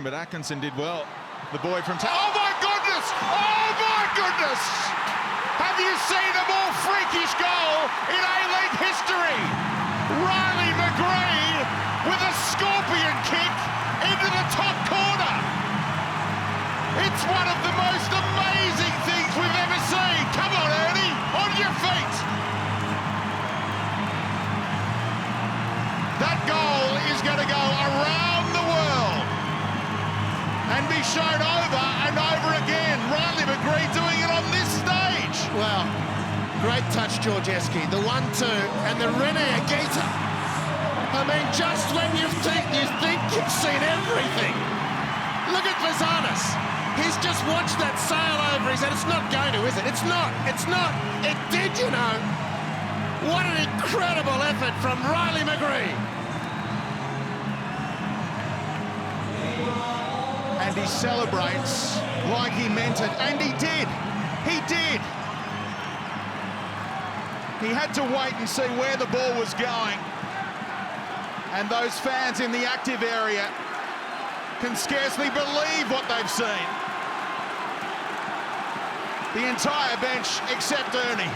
But Atkinson did well. The boy from oh my goodness! Oh my goodness! Have you seen a more freakish goal in A-League history? Riley McGree with a scorpion kick into the top corner. It's one of the most amazing things we've ever seen. Come on, Ernie, on your feet. That goal is going to go around the world and be shown over and over again. Riley McGree doing it on this stage. Well, great touch, Georgescu. The 1-2 and the Renegade. I mean, just when you think you've seen everything. Look at Vazanis. He's just watched that sail over. He said, it's not going to, is it? It's not. It's not. It did, you know. What an incredible effort from Riley McGree. And he celebrates like he meant it. And he did. He did. He had to wait and see where the ball was going. And those fans in the active area can scarcely believe what they've seen. The entire bench except Ernie.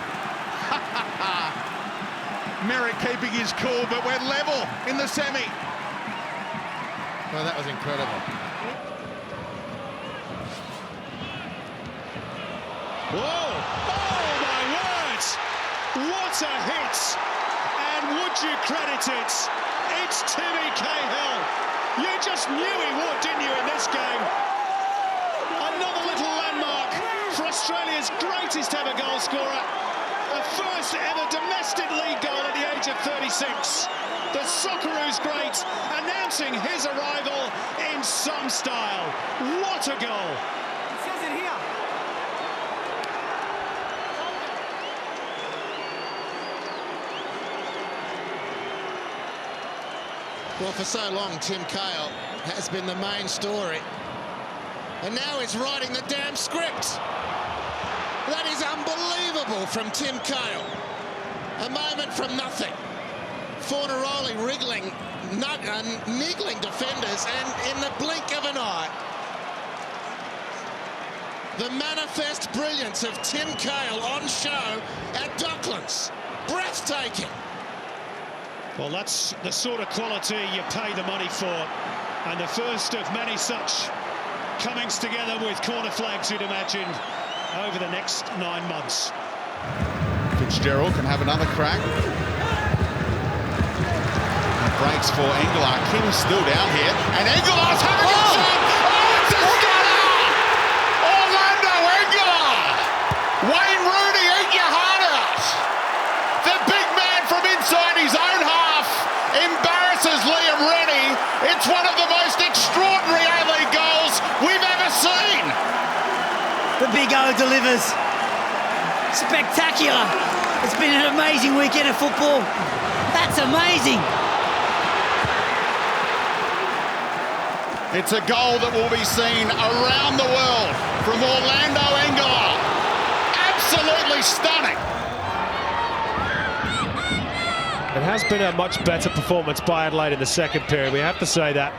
Merrick keeping his cool, but we're level in the semi. Well, that was incredible. Whoa! Oh my words! What a hit! And would you credit it? It's Timmy Cahill. You just knew he would, didn't you, in this game? Another little landmark for Australia's greatest ever goal scorer. A first ever domestic league goal at the age of 36. The Socceroos great announcing his arrival in some style. What a goal! It says it here. Well, for so long, Tim Cahill has been the main story. And now he's writing the damn script. That is unbelievable from Tim Cahill. A moment from nothing. Fornaroli wriggling, niggling defenders, and in the blink of an eye, the manifest brilliance of Tim Cahill on show at Docklands. Breathtaking. Well, that's the sort of quality you pay the money for. And the first of many such comings together with corner flags, you'd imagine, over the next 9 months. Fitzgerald can have another crack. And breaks for Engelaar. King's still down here. And Engelaar's having a shot! Oh, it's a stunner! Orlando Engelaar! Wayne Rooney, eat your heart out! The big man from inside his own half embarrasses Liam Rennie. It's one of the most extraordinary A-League goals we've ever seen. The Big O delivers. Spectacular. It's been an amazing weekend of football. That's amazing. It's a goal that will be seen around the world from Orlando Engelaar. Absolutely stunning. It has been a much better performance by Adelaide in the second period, we have to say that.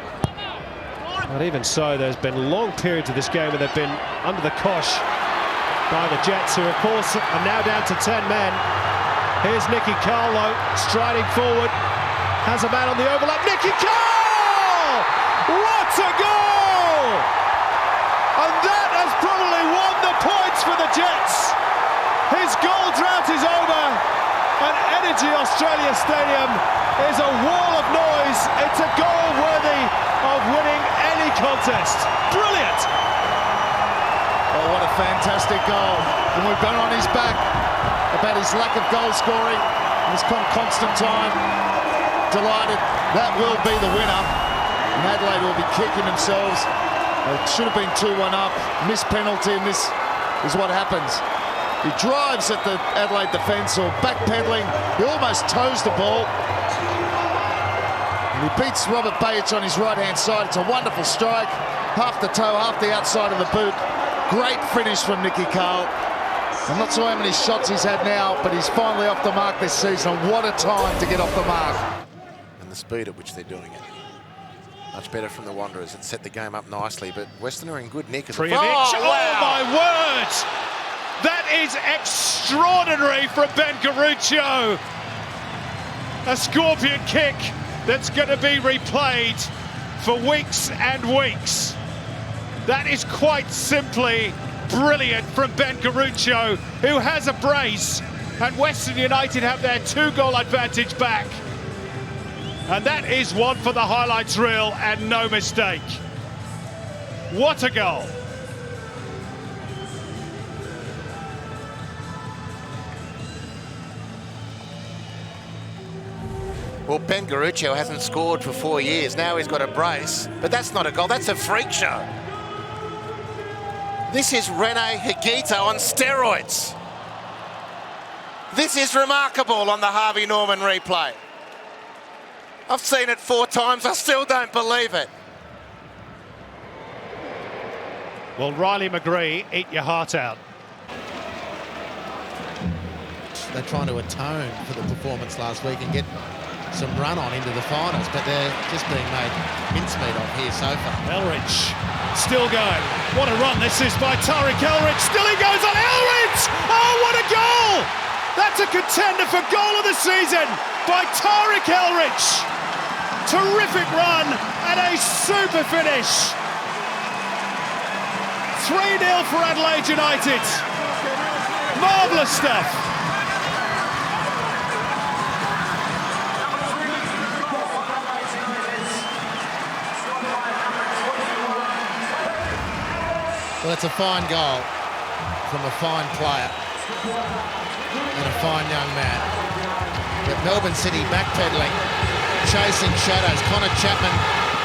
But even so, there's been long periods of this game where they've been under the cosh by the Jets, who of course are now down to 10 men. Here's Nicky Carle striding forward, has a man on the overlap. Nicky Carle! What a goal! And that has probably won the points for the Jets. His goal drought is over. And Energy Australia Stadium is a wall of noise. It's a goal worthy of winning any contest. Brilliant! Oh, what a fantastic goal. And we've gone on his back about his lack of goal scoring. He's constant time. Delighted. That will be the winner. And Adelaide will be kicking themselves. It should have been 2-1 up. Missed penalty, and this is what happens. He drives at the Adelaide defence, or backpedaling. He almost toes the ball. And he beats Robert Bayic on his right-hand side. It's a wonderful strike. Half the toe, half the outside of the boot. Great finish from Nicky Carle. I'm not sure how many shots he's had now, but he's finally off the mark this season. What a time to get off the mark. And the speed at which they're doing it. Much better from the Wanderers. It set the game up nicely, but Western are in good nick. Oh, my word! That is extraordinary from Ben Garuccio. A scorpion kick that's going to be replayed for weeks and weeks. That is quite simply brilliant from Ben Garuccio, who has a brace, and Western United have their 2-goal advantage back. And that is one for the highlights reel, and no mistake. What a goal. Well, Ben Garuccio hasn't scored for 4 years. Now he's got a brace, but that's not a goal, that's a freak show. This is Rene Higuita on steroids. This is remarkable on the Harvey Norman replay. I've seen it 4 times, I still don't believe it. Well, Riley McGree, eat your heart out. They're trying to atone for the performance last week and get some run on into the finals, but they're just being made mincemeat of here so far. Elrich still going. What a run this is by Tarek Elrich. Still he goes on Elrich! Oh, what a goal! That's a contender for goal of the season by Tarek Elrich. Terrific run and a super finish. 3-0 for Adelaide United. Marvellous stuff. Well, it's a fine goal from a fine player and a fine young man. But Melbourne City backpedaling, chasing shadows. Connor Chapman,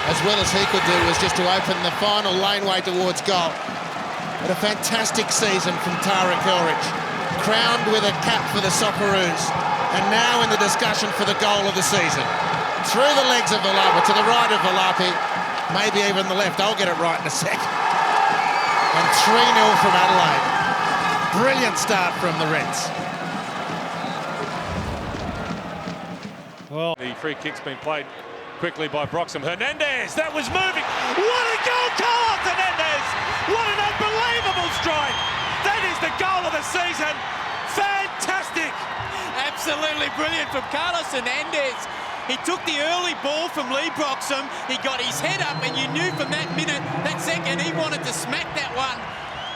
as well as he could do, was just to open the final laneway towards goal. But a fantastic season from Tarek Elrich, crowned with a cap for the Socceroos, and now in the discussion for the goal of the season. Through the legs of Valapi, to the right of Valapi, maybe even the left. I'll get it right in a sec. And 3-0 from Adelaide. Brilliant start from the Reds. Well, the free kick's been played quickly by Broxham. Hernandez, that was moving. What a goal, Carle Hernandez! What an unbelievable strike! That is the goal of the season. Fantastic! Absolutely brilliant from Carlos Hernandez. He took the early ball from Lee Broxham. He got his head up, and you knew from that minute, that second, he wanted to smack that one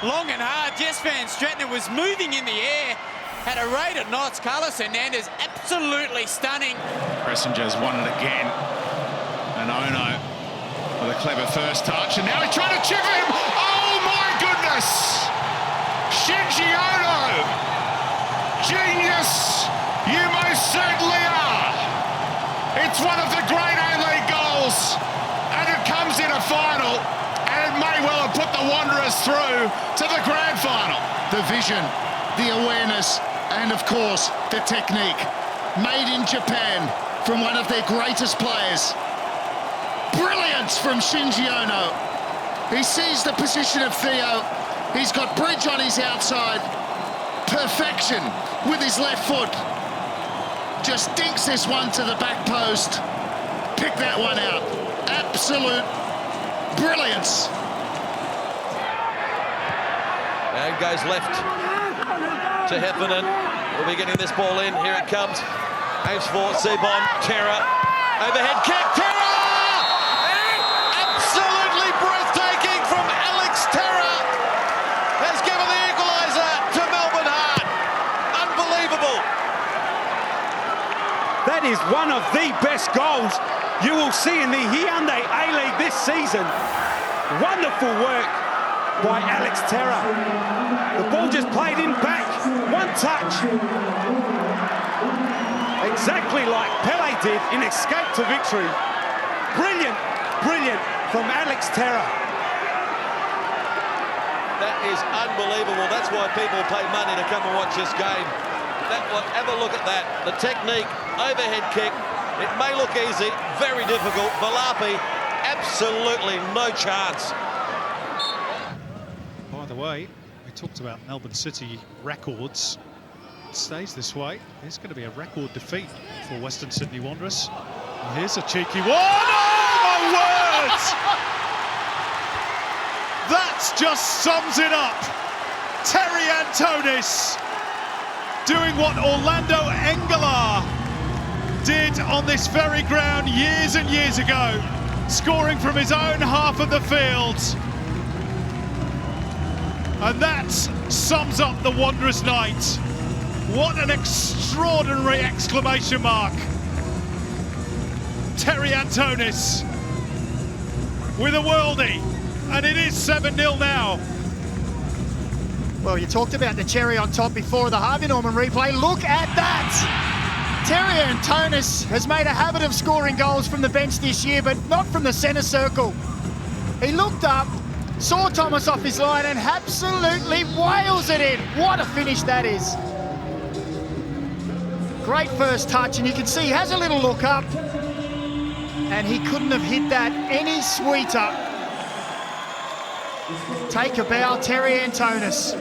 long and hard. Jess Van Stratton was moving in the air at a rate of knots. Carlos Hernandez absolutely stunning. Pressinger's won it again. And Ono with a clever first touch, and now he's trying to chip him. Oh my goodness! Shinji Ono! Genius! You most certainly are! It's one of the great A-League goals, and it comes in a final, and it may well have put the Wanderers through to the grand final. The vision, the awareness, and of course, the technique. Made in Japan from one of their greatest players. Brilliance from Shinji Ono. He sees the position of Theo. He's got Bridge on his outside. Perfection with his left foot. Just dinks this one to the back post. Pick that one out. Absolute brilliance. And goes left to Heffernan. We'll be getting this ball in. Here it comes. Aims for Sebon. Terra. Overhead kick. Terra! Absolutely breathtaking from Alex Terra. Has given the equaliser to Melbourne Heart. Unbelievable. That is one of the best goals you will see in the Hyundai A-League this season. Wonderful work by Alex Terra. The ball just played in back, one touch. Exactly like Pele did in Escape to Victory. Brilliant, brilliant from Alex Terra. That is unbelievable. That's why people pay money to come and watch this game. Have a look at that. The technique, overhead kick. It may look easy, very difficult. Valapi, absolutely no chance. by the way, we talked about Melbourne City records. It stays this way. There's going to be a record defeat for Western Sydney Wanderers. And here's a cheeky one. Oh my word! That just sums it up. Terry Antonis doing what Orlando Engelaar did on this very ground years and years ago, scoring from his own half of the field. And that sums up the Wanderers' night. What an extraordinary exclamation mark. Terry Antonis with a worldie, and it is 7-0 now. Well, you talked about the cherry on top before the Harvey Norman replay. Look at that! Terry Antonis has made a habit of scoring goals from the bench this year, but not from the centre circle. He looked up, saw Thomas off his line and absolutely wails it in. What a finish that is. Great first touch, and you can see he has a little look up, and he couldn't have hit that any sweeter. Take a bow, Terry Antonis.